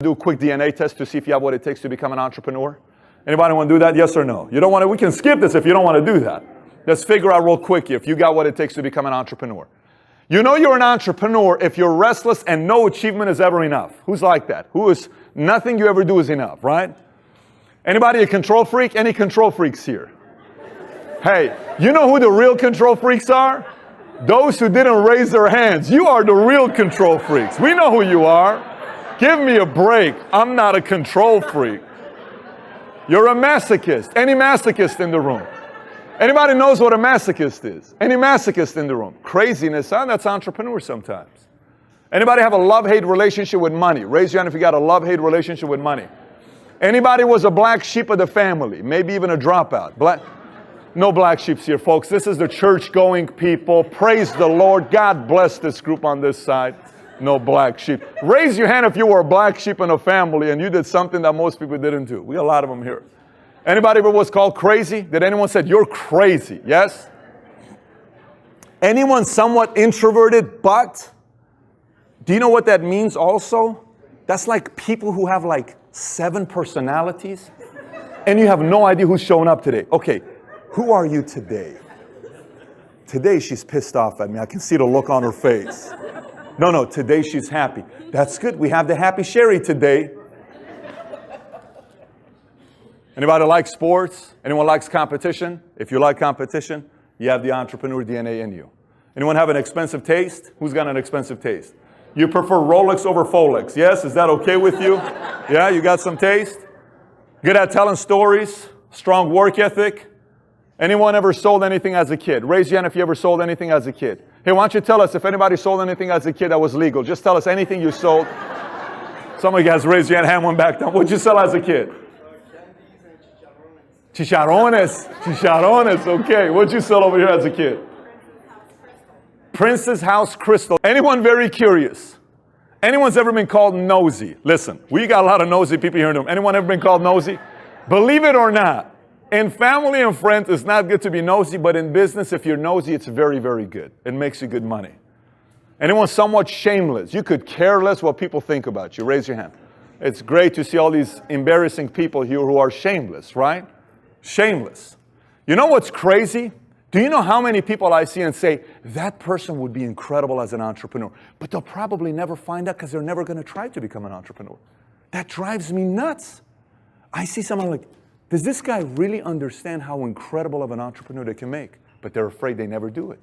Do a quick DNA test to see if you have what it takes to become an entrepreneur? Anybody want to do that? Yes or no? You don't want to, we can skip this if you don't want to do that. Let's figure out real quick if you got what it takes to become an entrepreneur. You know you're an entrepreneur if you're restless and no achievement is ever enough. Who's like that? Who is nothing you ever do is enough, right? Anybody a control freak? Any control freaks here? Hey, you know who the real control freaks are? Those who didn't raise their hands. You are the real control freaks. We know who you are. Give me a break. I'm not a control freak. You're a masochist. Any masochist in the room? Anybody knows what a masochist is? Any masochist in the room? Craziness, huh? That's entrepreneur sometimes. Anybody have a love-hate relationship with money? Raise your hand if you got a love-hate relationship with money. Anybody was a black sheep of the family? Maybe even a dropout? No black sheeps here, folks. This is the church-going people. Praise the Lord. God bless this group on this side. No black sheep. Raise your hand if you were a black sheep in a family and you did something that most people didn't do. We got a lot of them here. Anybody ever was called crazy? Did anyone say, you're crazy? Yes? Anyone somewhat introverted, but do you know what that means also? That's like people who have like 7 personalities and you have no idea who's showing up today. Okay, who are you today? Today she's pissed off at me. I can see the look on her face. No, today she's happy. That's good. We have the happy Sherry today. Anybody like sports? Anyone likes competition? If you like competition, you have the entrepreneur DNA in you. Anyone have an expensive taste? Who's got an expensive taste? You prefer Rolex over Folex? Yes? Is that okay with you? Yeah, you got some taste? Good at telling stories? Strong work ethic? Anyone ever sold anything as a kid? Raise your hand if you ever sold anything as a kid. Hey, why don't you tell us if anybody sold anything as a kid that was legal? Just tell us anything you sold. Some of you guys raised your hand one back down. What'd you sell as a kid? Chicharrones. Chicharrones, okay. What'd you sell over here as a kid? Princess House Crystal. Anyone very curious? Anyone's ever been called nosy? Listen, we got a lot of nosy people here in the room. Anyone ever been called nosy? Believe it or not, in family and friends, it's not good to be nosy, but in business, if you're nosy, it's very, very good. It makes you good money. Anyone somewhat shameless? You could care less what people think about you. Raise your hand. It's great to see all these embarrassing people here who are shameless, right? Shameless. You know what's crazy? Do you know how many people I see and say, that person would be incredible as an entrepreneur, but they'll probably never find out because they're never going to try to become an entrepreneur. That drives me nuts. I see someone like, does this guy really understand how incredible of an entrepreneur they can make? But they're afraid they never do it.